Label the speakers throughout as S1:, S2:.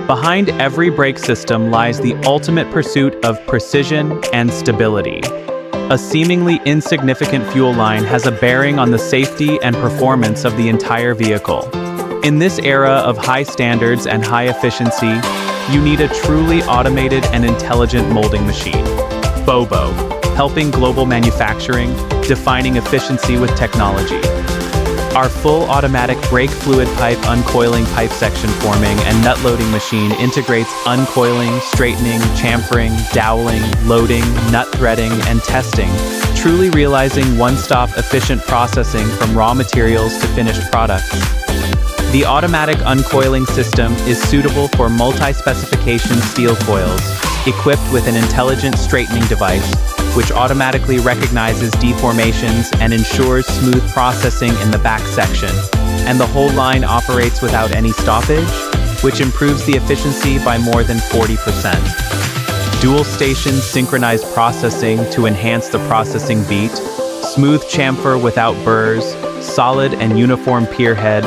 S1: Behind every brake system lies the ultimate pursuit of precision and stability. A seemingly insignificant fuel line has a bearing on the safety and performance of the entire vehicle. In this era of high standards and high efficiency, you need a truly automated and intelligent molding machine. BOBO, helping global manufacturing, defining efficiency with technology. Our full automatic brake fluid pipe uncoiling pipe section forming and nut loading machine integrates uncoiling, straightening, chamfering, doweling, loading, nut threading, and testing, truly realizing one-stop efficient processing from raw materials to finished products. The automatic uncoiling system is suitable for multi-specification steel coils, equipped with an intelligent straightening device, which automatically recognizes deformations and ensures smooth processing in the back section. And the whole line operates without any stoppage, which improves the efficiency by more than 40%. Dual-station synchronized processing to enhance the processing beat, smooth chamfer without burrs, solid and uniform pier head,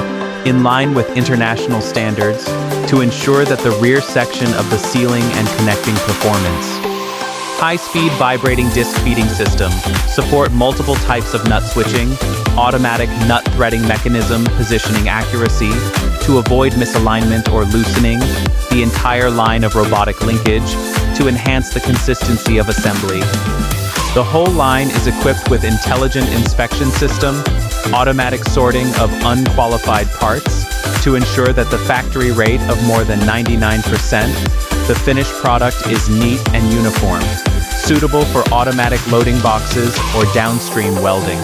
S1: in line with international standards, to ensure that the rear section of the sealing and connecting performance. High-speed vibrating disc feeding system, support multiple types of nut switching, automatic nut threading mechanism positioning accuracy, to avoid misalignment or loosening, the entire line of robotic linkage, to enhance the consistency of assembly. The whole line is equipped with intelligent inspection system, automatic sorting of unqualified parts, to ensure that the factory rate of more than 99%, the finished product is neat and uniform, suitable for automatic loading boxes or downstream welding.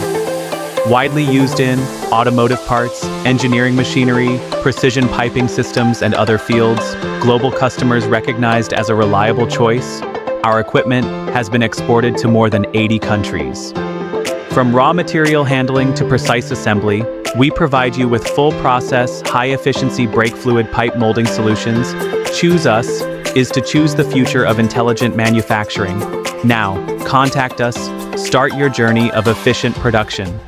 S1: Widely used in automotive parts, engineering machinery, precision piping systems, and other fields, global customers recognized as a reliable choice, our equipment has been exported to more than 80 countries. From raw material handling to precise assembly, we provide you with full process, high-efficiency brake fluid pipe molding solutions. Choose us is to choose the future of intelligent manufacturing. Now, contact us, start your journey of efficient production.